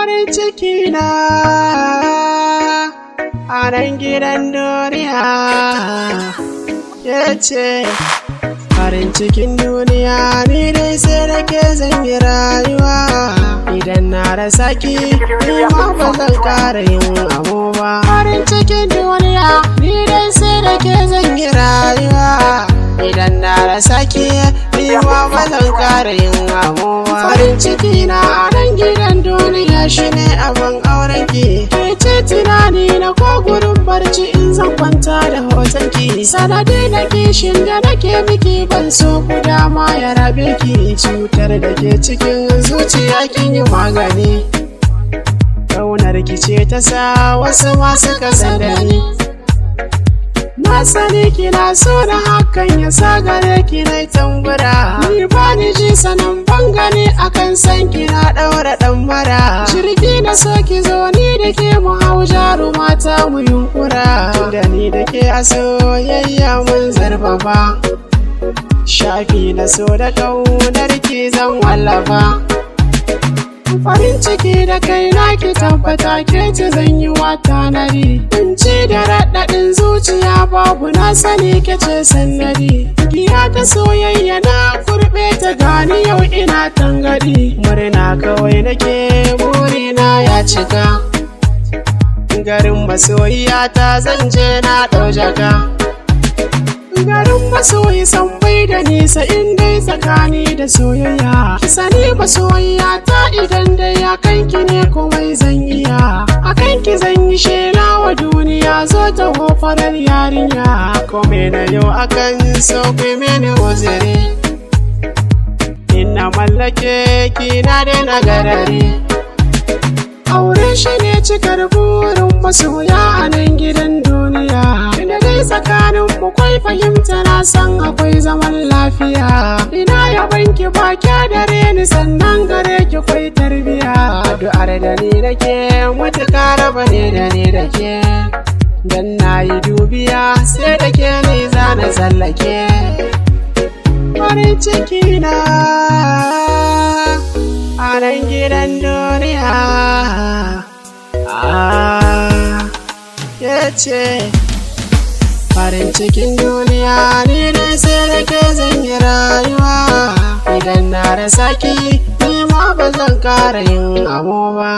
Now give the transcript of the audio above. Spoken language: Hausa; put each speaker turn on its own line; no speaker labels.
farin ciki na a nan gidan duniya yace farin cikin duniya ni dai sai da ke zan yi rayuwa idan na rasa ki ni ma ba zan ƙara yin abu ba. Farin cikin duniya ni dai sai da ke zan yi rayuwa idan na rasa ki ni ma ba zan ƙara yin abu ba. Farin ciki na a nan gidan duniya shine abin auren ki, ce tunani na ko gurin barci in zan kwanta da hoton ki, sanadi na kishin da nake miki ban so ku dama ya rabe ki, cutar da ke cikin zuciya kin yi magani, ƙaunar ki ce ta sa wasu masu kasa da ni. Na sani kina so da hakan ya sa gare ki na tambura, ni ba ni ji sanan ban gani akan san kina ɗaura ɗan mara, jirgi na so ki zo ni da ke mu hau jarumata mu yunkura, da ni da ke a soyayya mun zarfafa, shafi na so da ƙaunar ki zan wallafa. Farin ciki da kaina ki tabbata ke ce zan yi wa tanadi, in ci da raɗaɗin zuciya babu na sani ke ce sannadi, giya ta soyayya na kurɓe ta gani yau ina tangadi, murna kawai nake burina ya cika, garin masoyiya ta zan je na ɗau jaka, garin masoyi san bai da nisa in dai tsakani da soyayya, ki sani masoyiya ta idan dai ya kanki ne komai zan iya, a kanki zan yi shela wa duniya zo ta farar yarinya, kome na yau akan so ku mini uzuri, ina mallake ki na daina garari, aure shi ne cikar burin masoya a nan gidan duniya, inda dai tsakanin mu kwai fahimta na san akwai zaman lafiya, ina yaban ki ba kya dare ni sannan gare ki kwai tarbiya, addu'ar da ni da ke mutuka raba ne da ni da ke, dan na yi dubiya sai da ke ni zana tsallake. Farin ciki na a nan gidan duniya yace farin cikin duniya ni dai sai da ke zan yi rayuwa idan na rasa ki ni ma ba zan ƙara yin abu ba.